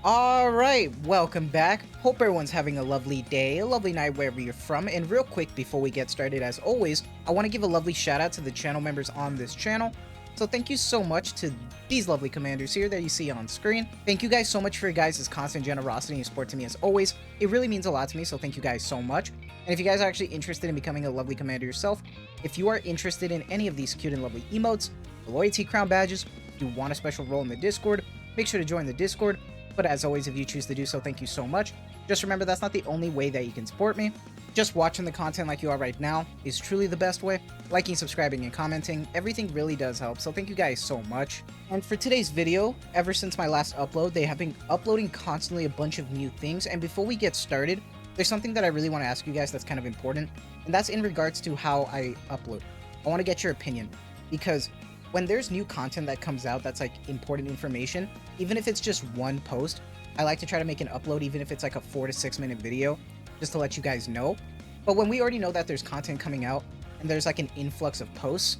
Alright, welcome back. Hope everyone's having a lovely day, a lovely night wherever you're from. And real quick before we get started, as always, I want to give a lovely shout out to the channel members on this channel. So thank you so much to these lovely commanders here that you see on screen. Thank you guys so much for your guys' constant generosity and support to me as always. It really means a lot to me, so thank you guys so much. And if you guys are actually interested in becoming a lovely commander yourself, if you are interested in any of these cute and lovely emotes, the loyalty crown badges, if you want a special role in the Discord, make sure to join the Discord. But as always, if you choose to do so, thank you so much. Just remember, that's not the only way that you can support me. Just watching the content like you are right now is truly the best way. Liking, subscribing, and commenting, everything really does help, so thank you guys so much. And for today's video, ever since my last upload, they have been uploading constantly a bunch of new things, and before we get started, there's something that I really want to ask you guys that's kind of important, and that's in regards to how I upload. I want to get your opinion, because when there's new content that comes out that's like important information, even if it's just one post, I like to try to make an upload even if it's like a 4 to 6 minute video, just to let you guys know. But when we already know that there's content coming out and there's like an influx of posts,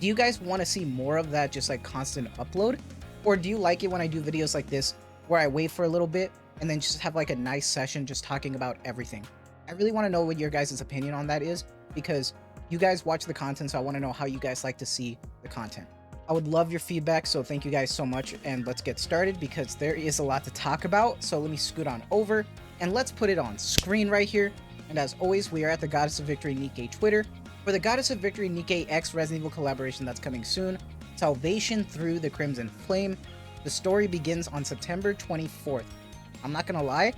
do you guys want to see more of that just like constant upload? Or do you like it when I do videos like this where I wait for a little bit and then just have like a nice session just talking about everything? I really want to know what your guys' opinion on that is, because you guys watch the content, so I want to know how you guys like to see the content. I would love your feedback, so thank you guys so much, and let's get started because there is a lot to talk about. So let me scoot on over and let's put it on screen right here. And as always, we are at the Goddess of Victory Nikke Twitter for the Goddess of Victory Nikke X Resident Evil collaboration that's coming soon, Salvation Through the Crimson Flame. The story begins on September 24th. I'm not gonna lie,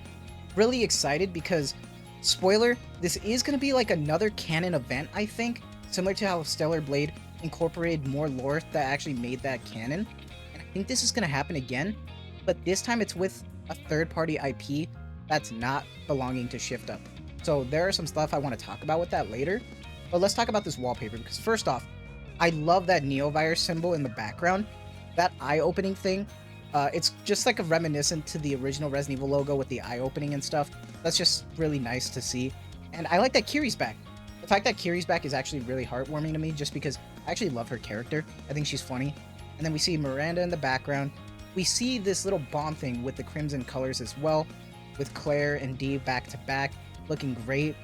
really excited because, spoiler, this is going to be like another canon event, I think, similar to how Stellar Blade incorporated more lore that actually made that canon. And I think this is going to happen again, but this time it's with a third-party IP that's not belonging to Shift Up. So there are some stuff I want to talk about with that later, but let's talk about this wallpaper, because first off, I love that Neovirus symbol in the background. That eye-opening thing, it's just like a reminiscent to the original Resident Evil logo with the eye opening and stuff. That's just really nice to see. And I like that Kiri's back. The fact that Kiri's back is actually really heartwarming to me, just because I actually love her character. I think she's funny. And then we see Miranda in the background. We see this little bomb thing with the crimson colors as well, with Claire and Dee back to back, looking great.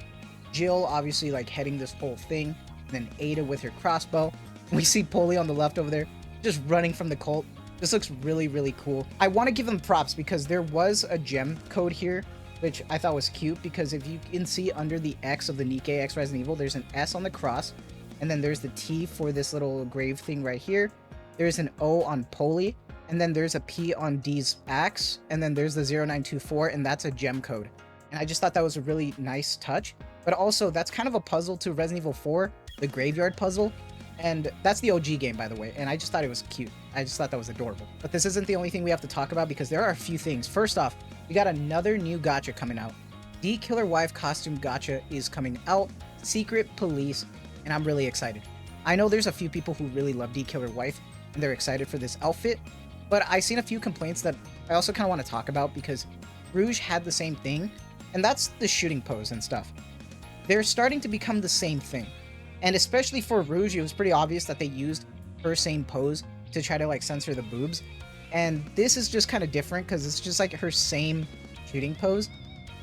Jill obviously like heading this whole thing. And then Ada with her crossbow. We see Polly on the left over there, just running from the cult. This looks really, really cool. I want to give them props because there was a gem code here, which I thought was cute, because if you can see under the X of the Nikke X Resident Evil, there's an S on the cross, and then there's the T for this little grave thing right here. There's an O on Polly, and then there's a P on D's axe, and then there's the 0924, and that's a gem code. And I just thought that was a really nice touch. But also, that's kind of a puzzle to Resident Evil 4, the graveyard puzzle. And that's the OG game, by the way, and I just thought it was cute. I just thought that was adorable. But this isn't the only thing we have to talk about, because there are a few things. First off, we got another new gacha coming out. The Killer Wife costume gacha is coming out, Secret Police, and I'm really excited. I know there's a few people who really love The Killer Wife, and they're excited for this outfit, but I've seen a few complaints that I also kind of want to talk about, because Rouge had the same thing, and that's the shooting pose and stuff. They're starting to become the same thing. And especially for Rouge, it was pretty obvious that they used her same pose to try to like censor the boobs. And this is just kind of different because it's just like her same shooting pose.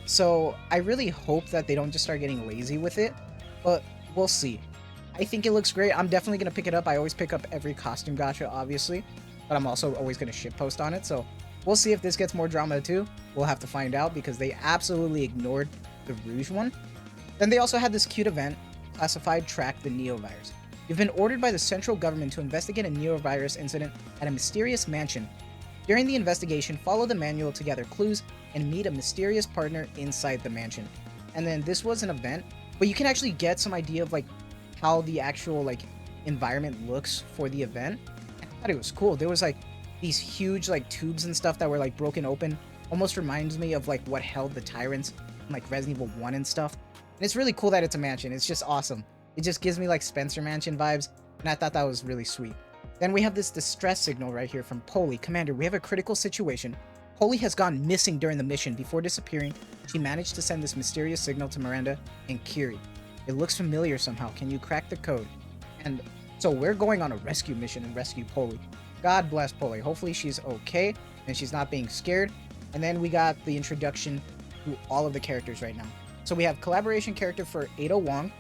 So I really hope that they don't just start getting lazy with it, but we'll see. I think it looks great. I'm definitely going to pick it up. I always pick up every costume gacha, obviously, but I'm also always going to shitpost on it. So we'll see if this gets more drama too. We'll have to find out, because they absolutely ignored the Rouge one. Then they also had this cute event, Classified Track the Neovirus. You've been ordered by the central government to investigate a neovirus incident at a mysterious mansion. During the investigation, follow the manual to gather clues and meet a mysterious partner inside the mansion. And then this was an event, but you can actually get some idea of like how the actual like environment looks for the event. I thought it was cool. There was like these huge like tubes and stuff that were like broken open. Almost reminds me of like what held the tyrants in like Resident Evil 1 and stuff. And it's really cool that it's a mansion. It's just awesome. It just gives me like Spencer Mansion vibes, and I thought that was really sweet. Then we have this distress signal right here from Polly. Commander, we have a critical situation. Polly has gone missing during the mission. Before disappearing, she managed to send this mysterious signal to Miranda and Kiri. It looks familiar somehow. Can you crack the code? And so we're going on a rescue mission and rescue Polly. God bless Polly. Hopefully she's okay and she's not being scared. And then we got the introduction to all of the characters right now. So we have collaboration character for Ada Wong,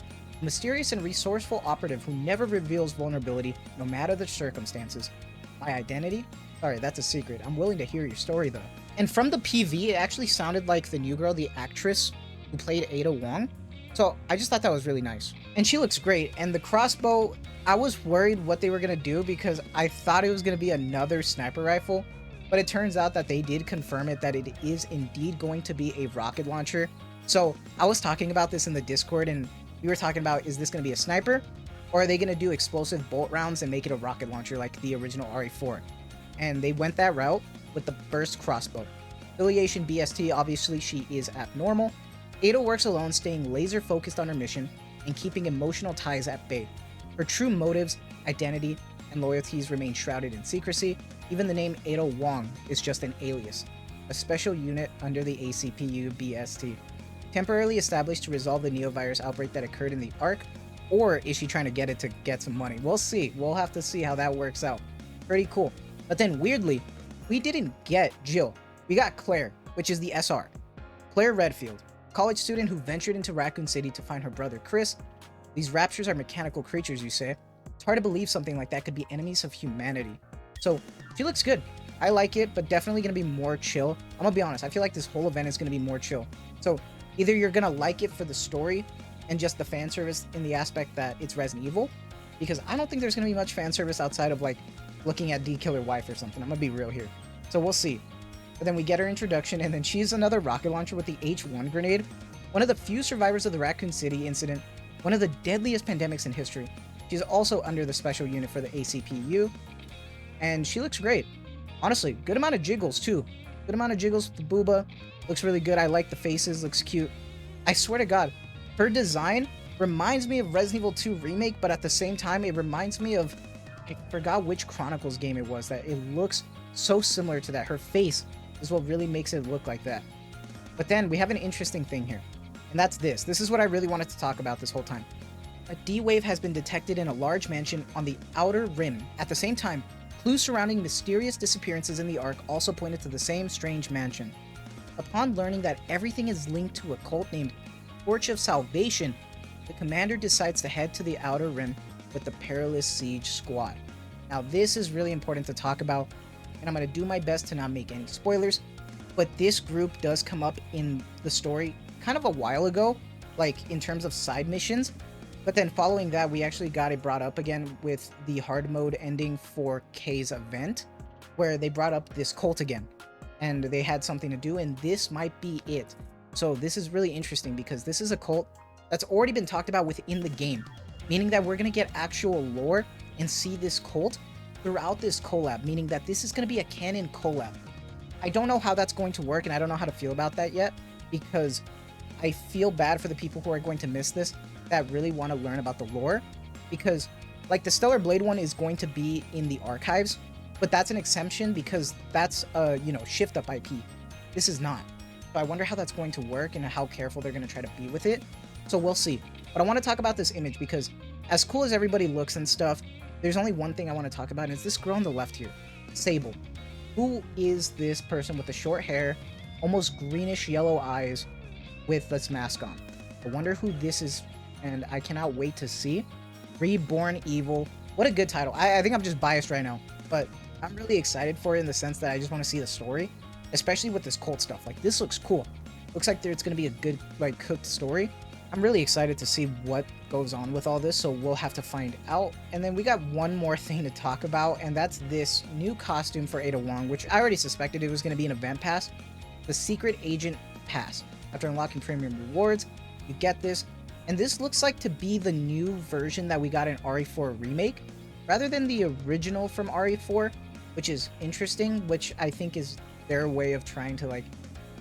a mysterious and resourceful operative who never reveals vulnerability no matter the circumstances. My identity? Sorry, that's a secret. I'm willing to hear your story though. And from the PV, it actually sounded like the new girl, the actress who played Ada Wong. So I just thought that was really nice. And she looks great. And the crossbow, I was worried what they were going to do because I thought it was going to be another sniper rifle. But it turns out that they did confirm it, that it is indeed going to be a rocket launcher. So I was talking about this in the Discord and we were talking about, is this going to be a sniper? Or are they going to do explosive bolt rounds and make it a rocket launcher like the original RE4? And they went that route with the burst crossbow. Affiliation BST, obviously she is abnormal. Ada works alone, staying laser focused on her mission and keeping emotional ties at bay. Her true motives, identity, and loyalties remain shrouded in secrecy. Even the name Ada Wong is just an alias, a special unit under the ACPU BST. Temporarily established to resolve the neovirus outbreak that occurred in the Ark, or is she trying to get it to get some money? We'll see. We'll have to see how that works out. Pretty cool. But then weirdly, we didn't get Jill. We got Claire, which is the SR. Claire Redfield, college student who ventured into Raccoon City to find her brother Chris. These raptures are mechanical creatures, you say? It's hard to believe something like that could be enemies of humanity. So she looks good. I like it, but definitely going to be more chill. I'm going to be honest. I feel like this whole event is going to be more chill. So either you're going to like it for the story and just the fan service in the aspect that it's Resident Evil, because I don't think there's going to be much fan service outside of like looking at D-Killer Wife or something. I'm going to be real here. So we'll see. But then we get her introduction, and then she's another rocket launcher with the H1 grenade. One of the few survivors of the Raccoon City incident, one of the deadliest pandemics in history. She's also under the special unit for the ACPU, and she looks great. Honestly, good amount of jiggles too. Good amount of jiggles with the booba. Looks really good. I like the faces, looks cute. I swear to God, her design reminds me of Resident Evil 2 Remake, but at the same time, it reminds me of, I forgot which Chronicles game it was, that it looks so similar to that. Her face is what really makes it look like that. But then we have an interesting thing here, and that's this. This is what I really wanted to talk about this whole time. A D-wave has been detected in a large mansion on the outer rim. At the same time, clues surrounding mysterious disappearances in the Ark also pointed to the same strange mansion. Upon learning that everything is linked to a cult named Torch of Salvation, the commander decides to head to the outer rim with the Perilous Siege Squad. Now this is really important to talk about, and I'm going to do my best to not make any spoilers, but this group does come up in the story kind of a while ago, like in terms of side missions, but then following that we actually got it brought up again with the hard mode ending for K's event, where they brought up this cult again, and they had something to do, and this might be it. So this is really interesting because this is a cult that's already been talked about within the game, meaning that we're going to get actual lore and see this cult throughout this collab, meaning that this is going to be a canon collab. I don't know how that's going to work, and I don't know how to feel about that yet, because I feel bad for the people who are going to miss this, that really want to learn about the lore, because like the Stellar Blade one is going to be in the archives, but that's an exemption because that's a, you know, shift up IP. This is not. So I wonder how that's going to work and how careful they're going to try to be with it. So we'll see. But I want to talk about this image because as cool as everybody looks and stuff, there's only one thing I want to talk about, and it's this girl on the left here, Sable. Who is this person with the short hair, almost greenish yellow eyes with this mask on? I wonder who this is, and I cannot wait to see. Reborn Evil. What a good title. I think I'm just biased right now, but I'm really excited for it in the sense that I just want to see the story, especially with this cult stuff. Like, this looks cool. Looks like it's going to be a good, like, cooked story. I'm really excited to see what goes on with all this, so we'll have to find out. And then we got one more thing to talk about, and that's this new costume for Ada Wong, which I already suspected it was going to be an event pass. The Secret Agent Pass. After unlocking premium rewards, you get this. And this looks like to be the new version that we got in RE4 Remake, rather than the original from RE4, which is interesting, which I think is their way of trying to, like,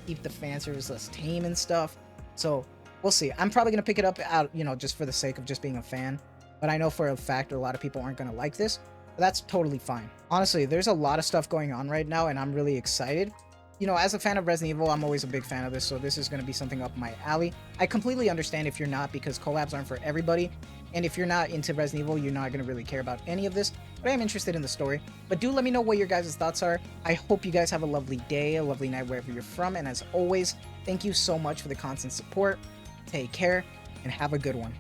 keep the fan service less tame and stuff. So we'll see. I'm probably going to pick it up out, you know, just for the sake of just being a fan. But I know for a fact a lot of people aren't going to like this. But that's totally fine. Honestly, there's a lot of stuff going on right now, and I'm really excited. you know, as a fan of Resident Evil, I'm always a big fan of this, so this is going to be something up my alley. I completely understand if you're not, because collabs aren't for everybody, and if you're not into Resident Evil, you're not going to really care about any of this, but I am interested in the story. But do let me know what your guys' thoughts are. I hope you guys have a lovely day, a lovely night wherever you're from, and as always, thank you so much for the constant support. Take care, and have a good one.